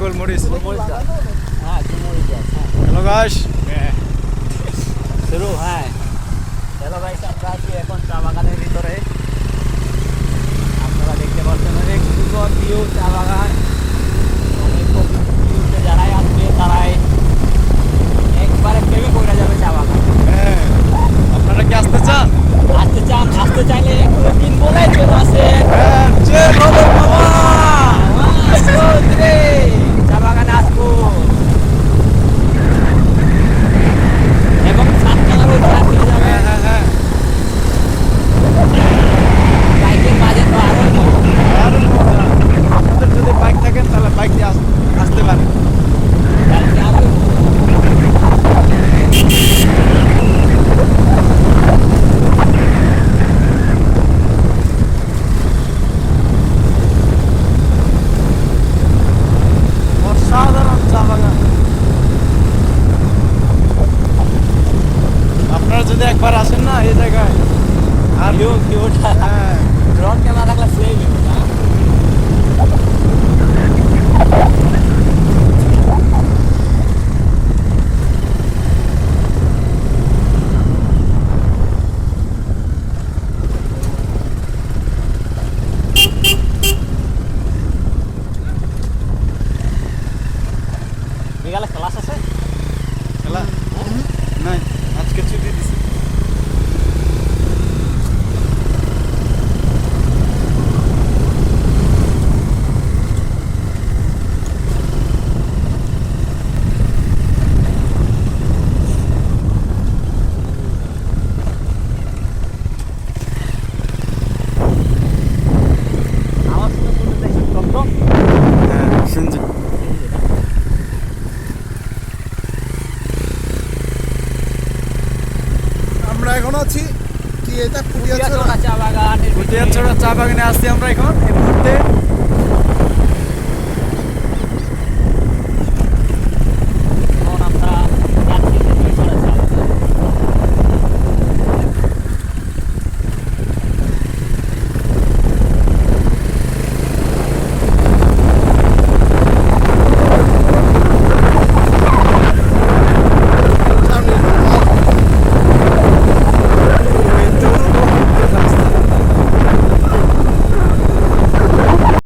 গোলমরিচ। হ্যাঁ গোলমরিচ গাছ। হ্যালো গাইস, শুরু। হ্যাঁ হ্যালো গাইস, আমরা আছি এখন চা বাগানের ভিতরে। আপনারা দেখতে পাচ্ছেন অনেক সুন্দর ভিউ, চা বাগান। অনেক ভিউতে যারাই আসবে তারাই একবারে প্রেমে পড়ে যাবে চা বাগান। হ্যাঁ আপনারা কি আসতে চান? আসতে চাইলে একটু দিন বলে চলে আসেন। হ্যাঁ চলো মামা, চা বাগানে আসবো এবং সাততলার ওই পার হয়ে যাবে। হ্যাঁ হ্যাঁ হ্যাঁ, বাইকের মাঝে তো আরো আরো মজা। আপনাদের যদি বাইক থাকেন তাহলে বাইক দিয়ে আসতে পারেন। বাইকে আরো অসাধারণ চা বাগান। আপনারা যদি একবার আসেন না এই জায়গায়, আর ভিউটা হ্যাঁ ড্রোন ক্যামেরা থাকলে সেই ভিউ না। বিকালে ক্লাস আছে? খেলা নাই, আজকে ছুটি দিছি। আমার শুনে শুনতে চাইছি টমটম। হ্যাঁ শুনছি। আমরা এখন আছি কি এটা চা বাগান পুটিয়াছড়া চা বাগানে আছি আমরা এখন এই মুহূর্তে।